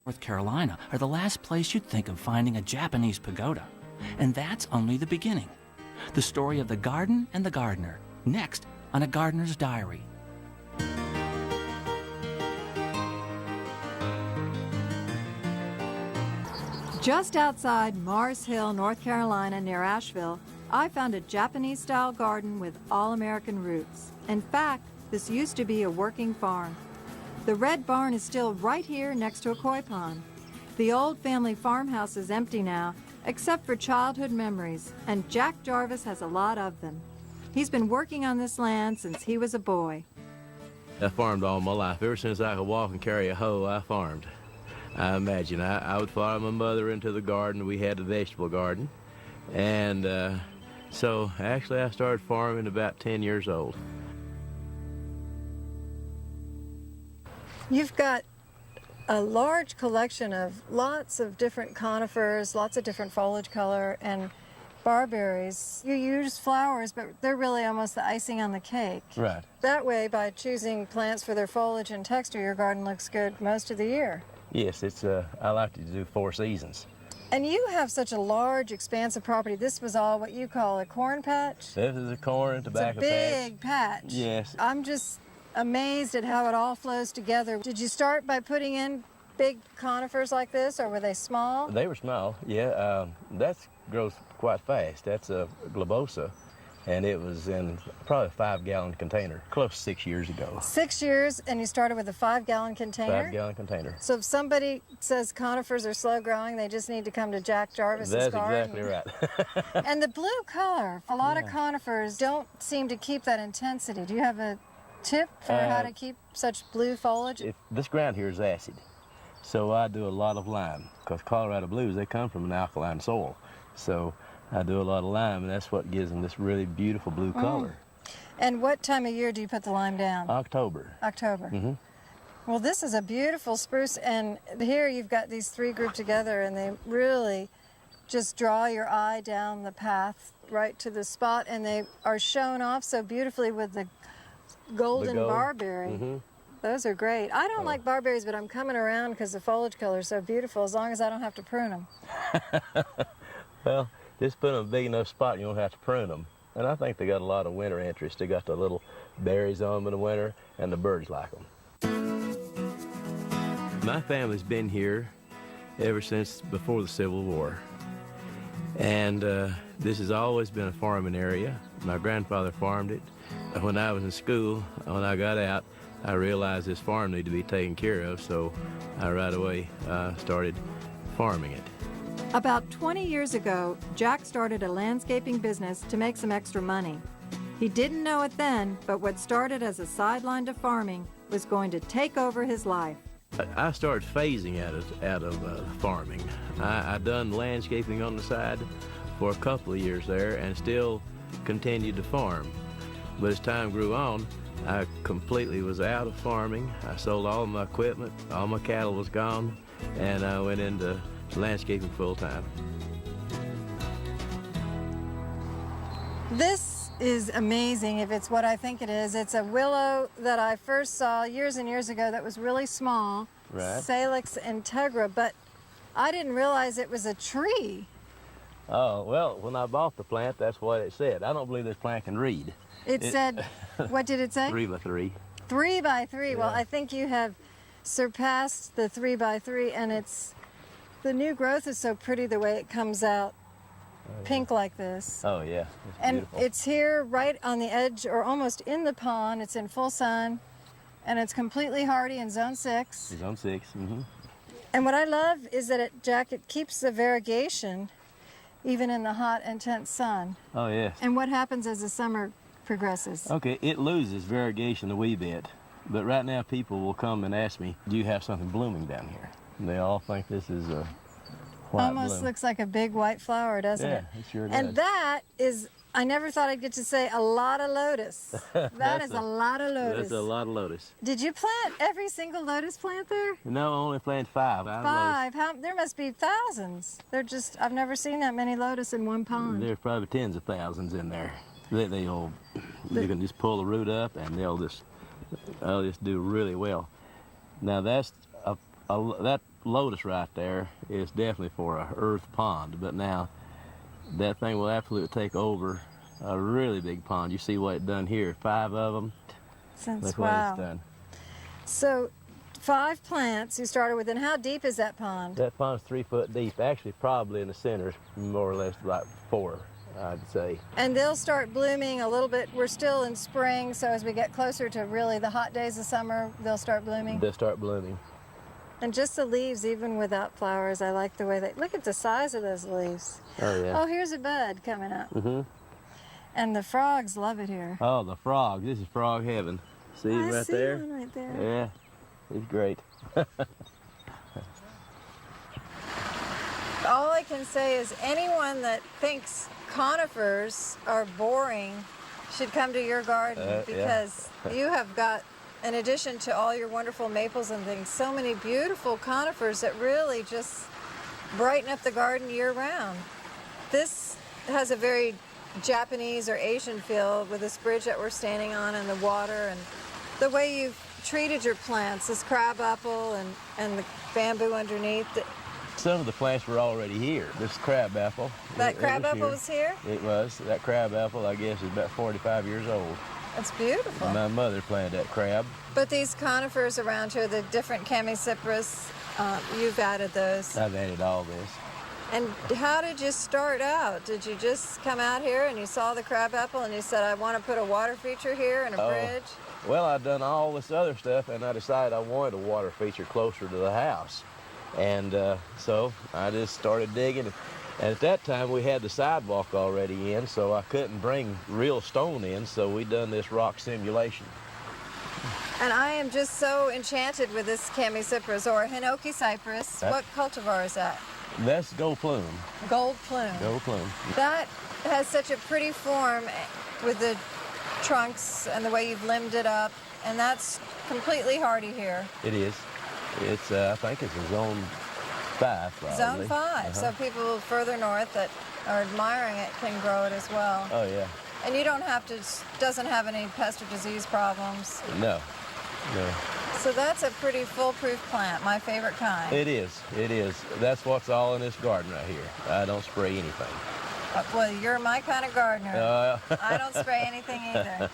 North Carolina are the last place you'd think of finding a Japanese pagoda. And that's only the beginning. The story of the garden and the gardener, next on A Gardener's Diary. Just outside Mars Hill, North Carolina, near Asheville, I found a Japanese-style garden with all-American roots. In fact, this used to be a working farm. The red barn is still right here next to a koi pond. The old family farmhouse is empty now, except for childhood memories, and Jack Jarvis has a lot of them. He's been working on this land since he was a boy. I farmed all my life. Ever since I could walk and carry a hoe, I farmed. I imagine I would follow my mother into the garden. We had a vegetable garden. And so actually I started farming about 10 years old. You've got a large collection of lots of different conifers, lots of different foliage color, and barberries. You use flowers, but they're really almost the icing on the cake. Right. That way, by choosing plants for their foliage and texture, your garden looks good most of the year. Yes, I like to do 4 seasons. And you have such a large, expansive property. This was all what you call a corn patch? This is a corn and tobacco patch. It's a big patch. Yes. I'm just amazed at how it all flows together. Did you start by putting in big conifers like this, or were they small? They were small, yeah. That grows quite fast. That's a globosa, and it was in probably a 5-gallon container, close to 6 years ago. 6 years, and you started with a 5-gallon container? 5-gallon container. So if somebody says conifers are slow growing, they just need to come to Jack Jarvis's garden? That's exactly right. And the blue color, a lot of conifers don't seem to keep that intensity. Do you have a tip for how to keep such blue foliage? This ground here is acid, so I do a lot of lime, because Colorado blues, they come from an alkaline soil. So I do a lot of lime, and that's what gives them this really beautiful blue color. And what time of year do you put the lime down? October. October. Mm-hmm. Well, this is a beautiful spruce, and here you've got these 3 grouped together, and they really just draw your eye down the path right to the spot, and they are shown off so beautifully with the golden barberry. Mm-hmm. Those are great. I don't like barberries, but I'm coming around because the foliage color is so beautiful, as long as I don't have to prune them. Well, just put them in a big enough spot, you don't have to prune them. And I think they got a lot of winter interest. They got the little berries on them in the winter, and the birds like them. My family's been here ever since before the Civil War. And this has always been a farming area. My grandfather farmed it. When I was in school, when I got out, I realized this farm needed to be taken care of, so I right away started farming it. About 20 years ago, Jack started a landscaping business to make some extra money. He didn't know it then, but what started as a sideline to farming was going to take over his life. I started phasing out of farming. I done landscaping on the side for a couple of years there and still continued to farm. But as time grew on, I completely was out of farming. I sold all of my equipment, all my cattle was gone, and I went into landscaping full time. This is amazing if it's what I think it is. It's a willow that I first saw years and years ago that was really small, Right. Salix integra, but I didn't realize it was a tree. Oh, well, when I bought the plant, that's what it said. I don't believe this plant can read. It said, what did it say? 3 by 3. 3 by 3. Yeah. Well, I think you have surpassed the 3 by 3, and the new growth is so pretty the way it comes out pink like this. Oh, yeah. It's And beautiful. it's here right on the edge or almost in the pond. It's in full sun, and it's completely hardy in zone 6. It's on 6. Mm-hmm. And what I love is that it keeps the variegation even in the hot, intense sun. Oh, yes. And what happens as the summer progresses? Okay, it loses variegation a wee bit, but right now people will come and ask me, do you have something blooming down here? And they all think this is a white Almost bloom. looks like a big white flower, doesn't Yeah, it? it sure And does. that is, I never thought I'd get to say a lot of lotus. That is a lot of lotus. That's a lot of lotus. Did you plant every single lotus plant there? No, I only planted 5. 5. There must be thousands. I've never seen that many lotus in one pond. There's probably tens of thousands in there. You can just pull the root up and they'll just do really well. Now that lotus right there is definitely for a earth pond, but now that thing will absolutely take over a really big pond. You see what it done here, 5 of them. Look what it's done. So 5 plants you started with, and how deep is that pond? That pond's 3 foot deep. Actually, probably in the center, more or less like 4, I'd say. And they'll start blooming a little bit. We're still in spring, so as we get closer to really the hot days of summer, they'll start blooming. They'll start blooming. And just the leaves, even without flowers, I like the way they, look at the size of those leaves. Oh, yeah. Oh, here's a bud coming up. Mm-hmm. And the frogs love it here. Oh, the frog. This is frog heaven. See him right there? I see one right there. Yeah, he's great. All I can say is anyone that thinks conifers are boring should come to your garden, because you have got, in addition to all your wonderful maples and things, so many beautiful conifers that really just brighten up the garden year round. This has a very Japanese or Asian feel with this bridge that we're standing on and the water and the way you've treated your plants, this crabapple and the bamboo underneath. Some of the plants were already here. This crabapple. That crabapple was here? It was. That crabapple, I guess, is about 45 years old. It's beautiful. My mother planted that crab. But these conifers around here, the different chamaecyparis, you've added those. I've added all this. And how did you start out? Did you just come out here and you saw the crabapple and you said, I want to put a water feature here and a bridge? Well, I'd done all this other stuff, and I decided I wanted a water feature closer to the house. And so I just started digging. And at that time, we had the sidewalk already in, so I couldn't bring real stone in, so we done this rock simulation. And I am just so enchanted with this chamaecyparis, or hinoki cypress. What cultivar is that? That's gold plume. Gold plume. Gold plume. That has such a pretty form with the trunks and the way you've limbed it up, and that's completely hardy here. It is. It's, I think it's in zone 5, probably. Zone 5, so people further north that are admiring it can grow it as well. Oh, yeah. And you don't have to, doesn't have any pest or disease problems. No, no. So that's a pretty foolproof plant, my favorite kind. It is, it is. That's what's all in this garden right here. I don't spray anything. Well, you're my kind of gardener. I don't spray anything either.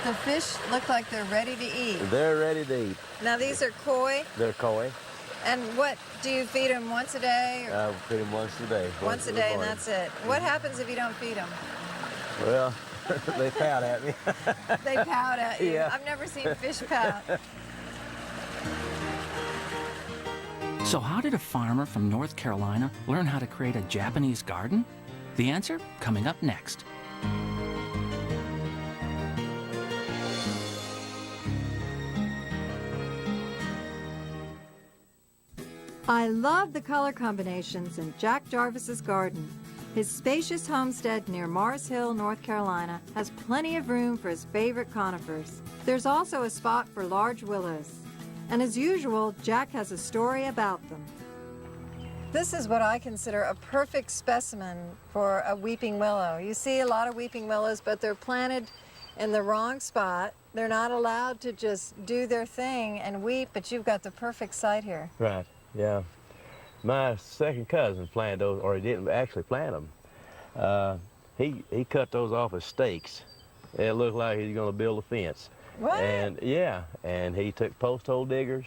The fish look like they're ready to eat. They're ready to eat. Now these are koi? They're koi. And what, do you feed them once a day? I feed them once a day. Once a day and that's it. What happens if you don't feed them? Well, they pout at me. They pout at you? Yeah. I've never seen fish pout. So how did a farmer from North Carolina learn how to create a Japanese garden? The answer coming up next. I love the color combinations in Jack Jarvis's garden. His spacious homestead near Mars Hill, North Carolina, has plenty of room for his favorite conifers. There's also a spot for large willows. And as usual, Jack has a story about them. This is what I consider a perfect specimen for a weeping willow. You see a lot of weeping willows, but they're planted in the wrong spot. They're not allowed to just do their thing and weep, but you've got the perfect site here. Right, yeah. My second cousin planted those, or he didn't actually plant them. He cut those off as stakes. It looked like he was going to build a fence. What? And yeah, and he took post hole diggers,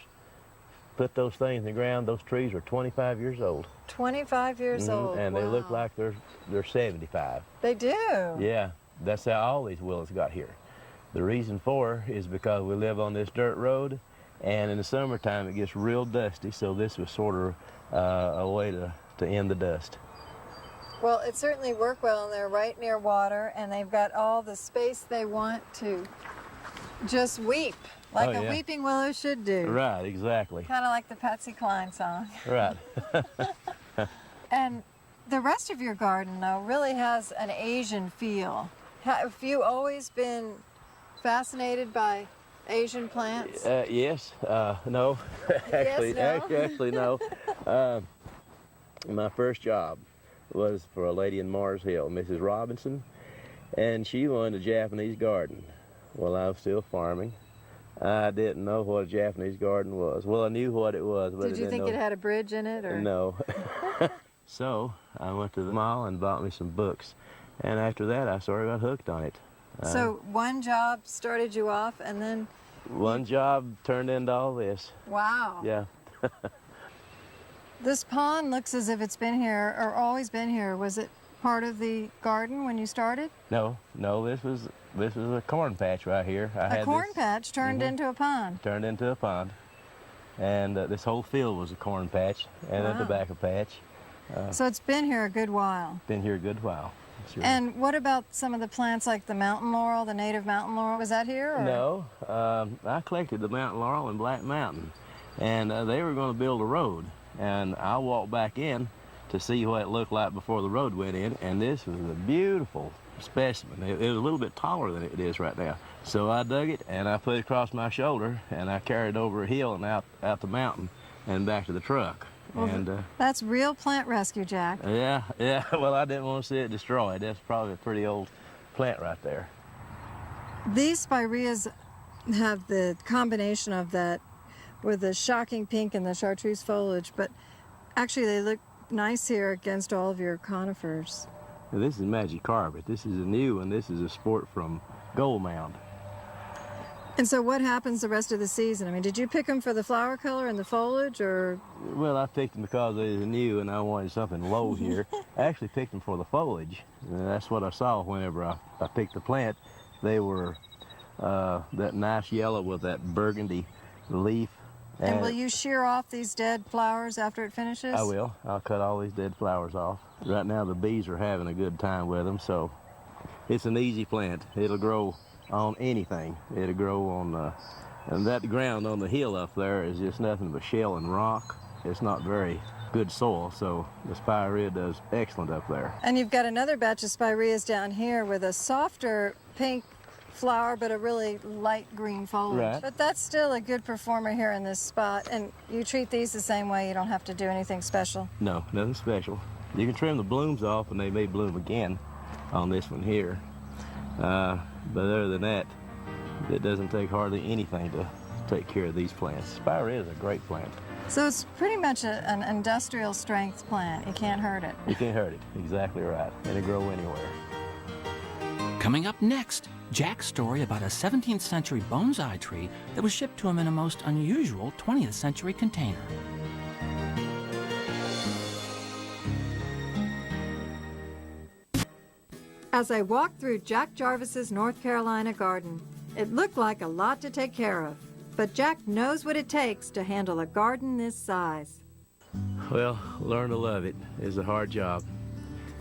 put those things in the ground. Those trees are 25 years old. 25 years old. And wow. they look like they're 75. They do. Yeah, that's how all these willows got here. The reason for is because we live on this dirt road, and in the summertime it gets real dusty, so this was sort of a way to end the dust. Well, it certainly worked well, and they're right near water, and they've got all the space they want to just weep, like a weeping willow should do. Right, exactly. Kind of like the Patsy Cline song. Right. And the rest of your garden, though, really has an Asian feel. Have you always been fascinated by Asian plants? Yes. No. Actually, Yes, no? actually, no. My first job was for a lady in Mars Hill, Mrs. Robinson, and she wanted a Japanese garden. Well, I was still farming, I didn't know what a Japanese garden was. Well, I knew what it was, but Did you think it had a bridge in it? Or? No. So I went to the mall and bought me some books. And after that, I sort of got hooked on it. So one job started you off, and then... One job turned into all this. Wow. Yeah. This pond looks as if it's been here, or always been here. Was it part of the garden when you started? No, this was a corn patch right here. A corn patch turned into a pond. Turned into a pond. And this whole field was a corn patch and a tobacco patch. So it's been here a good while. Been here a good while. Sure. And what about some of the plants like the mountain laurel, the native mountain laurel? Was that here? Or? No, I collected the mountain laurel in Black Mountain, and they were going to build a road. And I walked back in to see what it looked like before the road went in, and this was a beautiful specimen. It was a little bit taller than it is right now. So I dug it, and I put it across my shoulder, and I carried it over a hill and out the mountain and back to the truck. Well, and that's real plant rescue, Jack. Yeah. Well, I didn't want to see it destroyed. That's probably a pretty old plant right there. These spireas have the combination of that with the shocking pink and the chartreuse foliage, but actually they look nice here against all of your conifers. Now, this is magic carpet. This is a new one. This is a sport from Gold Mound. And so what happens the rest of the season? I mean, did you pick them for the flower color and the foliage, or? Well, I picked them because they were new and I wanted something low here. I actually picked them for the foliage. And that's what I saw whenever I picked the plant. They were that nice yellow with that burgundy leaf. And will you shear off these dead flowers after it finishes? I will. I'll cut all these dead flowers off. Right now the bees are having a good time with them, so it's an easy plant. It'll grow on anything. It'll grow on, and that ground on the hill up there is just nothing but shell and rock. It's not very good soil, so the spirea does excellent up there. And you've got another batch of spireas down here with a softer pink flower, but a really light green foliage. Right. But that's still a good performer here in this spot, and you treat these the same way. You don't have to do anything special. No, nothing special. You can trim the blooms off and they may bloom again on this one here. But other than that, it doesn't take hardly anything to take care of these plants. Spirea is a great plant. So it's pretty much an industrial strength plant. You can't hurt it. You can't hurt it. Exactly right. It'll grow anywhere. Coming up next, Jack's story about a 17th century bonsai tree that was shipped to him in a most unusual 20th century container. As I walked through Jack Jarvis's North Carolina garden, it looked like a lot to take care of. But Jack knows what it takes to handle a garden this size. Well, learn to love it. It's a hard job.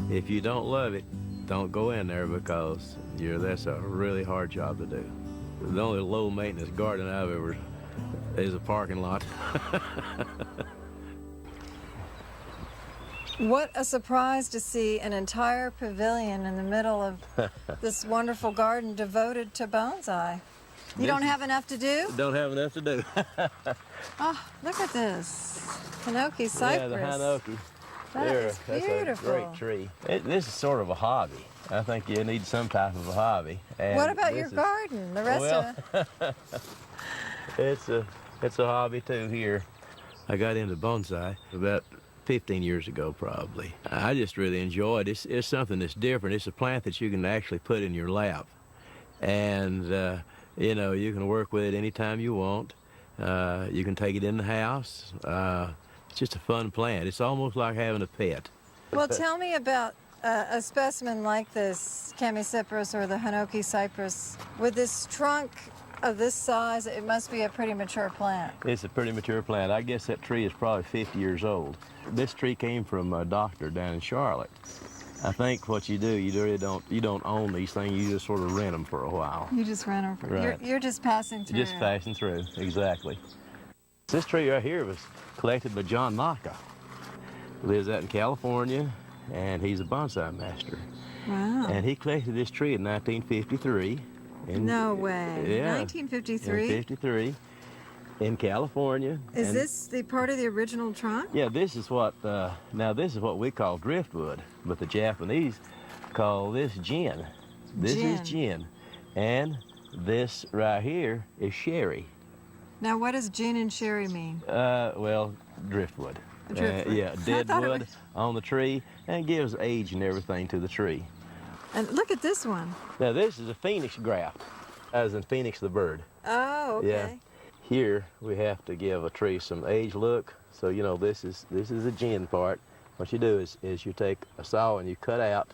If you don't love it, don't go in there because that's a really hard job to do. The only low maintenance garden I've ever is a parking lot. What a surprise to see an entire pavilion in the middle of this wonderful garden devoted to bonsai. You don't have enough to do? Don't have enough to do. Oh, look at this. Hinoki cypress. Yeah, the Hinoki. That's beautiful. That's a great tree. This is sort of a hobby. I think you need some type of a hobby. And what about your garden? The rest of it? It's a hobby too here. I got into bonsai about 15 years ago probably. I just really enjoy it. It's something that's different. It's a plant that you can actually put in your lap. And you can work with it anytime you want. You can take it in the house. It's just a fun plant. It's almost like having a pet. Well, tell me about a specimen like this Chamaecyparis or the Hinoki cypress. With this trunk of this size, it must be a pretty mature plant. It's a pretty mature plant. I guess that tree is probably 50 years old. This tree came from a doctor down in Charlotte. I think what you do, you don't own these things. You just sort of rent them for a while. You just rent them for. Right. You're just passing through. Just passing through, exactly. This tree right here was collected by John Naka. Lives out in California, and he's a bonsai master. Wow. And he collected this tree in 1953. No way. Yeah. 1953? In 53 in California. Is this the part of the original trunk? Yeah, this is what we call driftwood, but the Japanese call this gin. This is gin. And this right here is sherry. Now, what does gin and sherry mean? Well, driftwood. Driftwood. Yeah, I dead thought it wood was- on the tree, and gives age and everything to the tree. And look at this one. Now this is a phoenix graft, as in Phoenix the bird. Oh, okay. Yeah. Here we have to give a tree some age look. So you know this is the gin part. What you do is you take a saw and you cut out,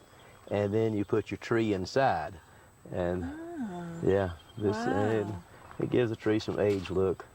and then you put your tree inside, and yeah, this Wow. it gives the tree some age look.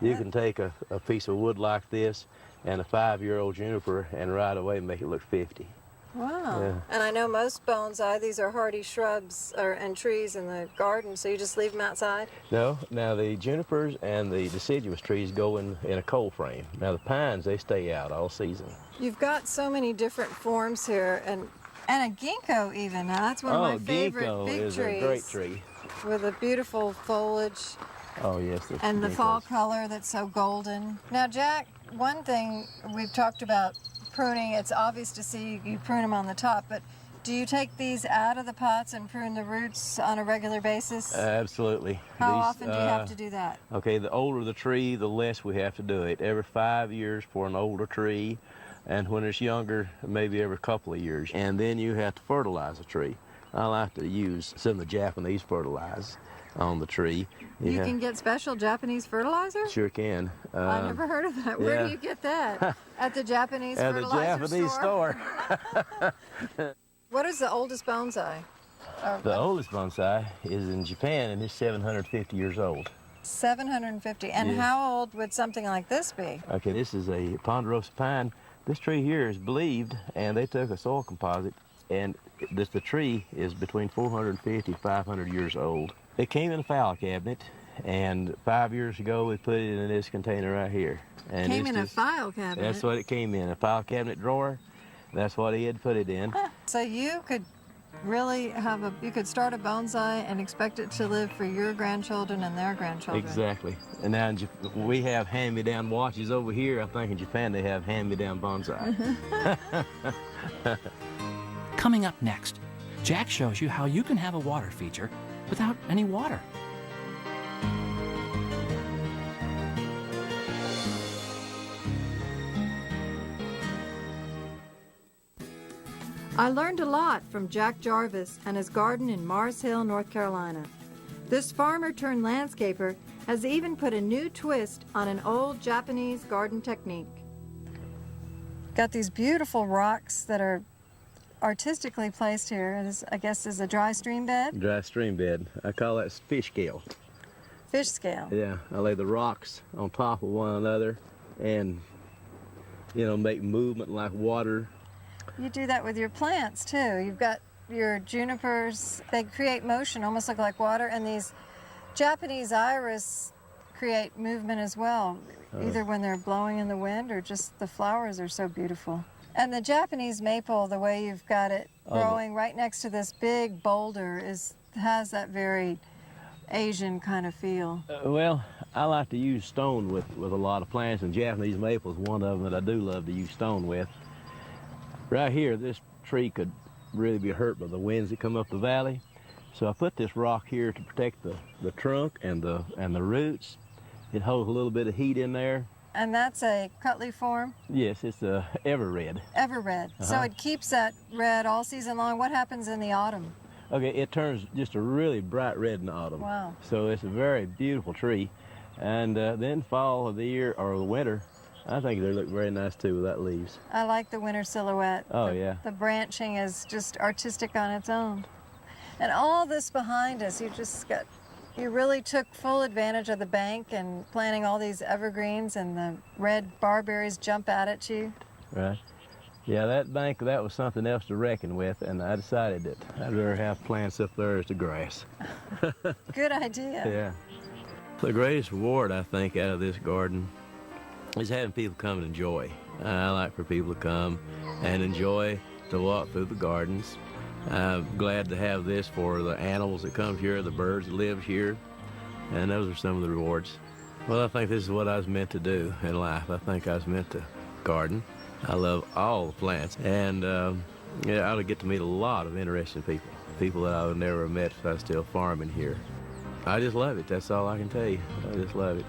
You can take a piece of wood like this and a 5-year-old juniper and right away make it look 50. Wow. Yeah. And I know most bonsai, these are hardy shrubs and trees in the garden, so you just leave them outside? No, now the junipers and the deciduous trees go in a cold frame. Now the pines, they stay out all season. You've got so many different forms here, and a ginkgo even. Now that's one of my favorite ginkgo big is trees. a great tree. With a beautiful foliage Oh yes, that's and the fall ginkgos. color that's so golden. Now, Jack, one thing we've talked about pruning, it's obvious to see you prune them on the top, but do you take these out of the pots and prune the roots on a regular basis? Absolutely. How These, often do you have to do that? Okay, the older the tree, the less we have to do it. Every 5 years for an older tree, and when it's younger, maybe every couple of years. And then you have to fertilize the tree. I like to use some of the Japanese fertilizer on the tree. You can get special Japanese fertilizer? Sure can. I never heard of that. Where yeah. do you get that? At the Japanese At the fertilizer Japanese store. What is the oldest bonsai? The oldest bonsai is in Japan, and it's 750 years old. 750. And Yeah. how old would something like this be? Okay, this is a ponderosa pine. This tree here is believed, and they took a soil composite, and the tree is between 450 and 500 years old. It came in a file cabinet, and 5 years ago we put it in this container right here. And Came it's in a just- file cabinet. That's what it came in, a file cabinet drawer. That's what he had put it in. So you could really you could start a bonsai and expect it to live for your grandchildren and their grandchildren. Exactly. And now we have hand-me-down watches over here. I think in Japan they have hand-me-down bonsai. Coming up next, Jack shows you how you can have a water feature without any water. I learned a lot from Jack Jarvis and his garden in Mars Hill, North Carolina. This farmer turned landscaper has even put a new twist on an old Japanese garden technique. Got these beautiful rocks that are artistically placed here. This, I guess, is a dry stream bed, Dry stream bed. I call that fish scale. fish scale. Yeah, I lay the rocks on top of one another and, you know, make movement like water. You do that with your plants too. You've got your junipers, they create motion, almost look like water, and these Japanese iris create movement as well, either when they're blowing in the wind or just the flowers are so beautiful. And the Japanese maple, the way you've got it growing right next to this big boulder, has that very Asian kind of feel. Well, I like to use stone with a lot of plants, and Japanese maple is one of them that I do love to use stone with. Right here, this tree could really be hurt by the winds that come up the valley. So I put this rock here to protect the trunk and the roots. It holds a little bit of heat in there. And that's a Cutley form, Yes, it's a ever red. ever red. So it keeps that red all season long. What happens in the autumn? Okay, it turns just a really bright red in the autumn. Wow. So it's a very beautiful tree. And then fall of the year or the winter, I think they look very nice too without leaves. I like the winter silhouette. Oh, yeah. The branching is just artistic on its own. And all this behind us, you really took full advantage of the bank and planting all these evergreens, and the red barberries jump out at you. Right. Yeah, that bank, that was something else to reckon with, and I decided that I'd rather have plants up there as the grass. Good idea. Yeah. The greatest reward, I think, out of this garden is having people come and enjoy. I like for people to come and enjoy to walk through the gardens. I'm glad to have this for the animals that come here, the birds that live here, and those are some of the rewards. Well, I think this is what I was meant to do in life. I think I was meant to garden. I love all the plants, and yeah, I would get to meet a lot of interesting people that I would never have met if I was still farming here. I just love it. That's all I can tell you. I just love it.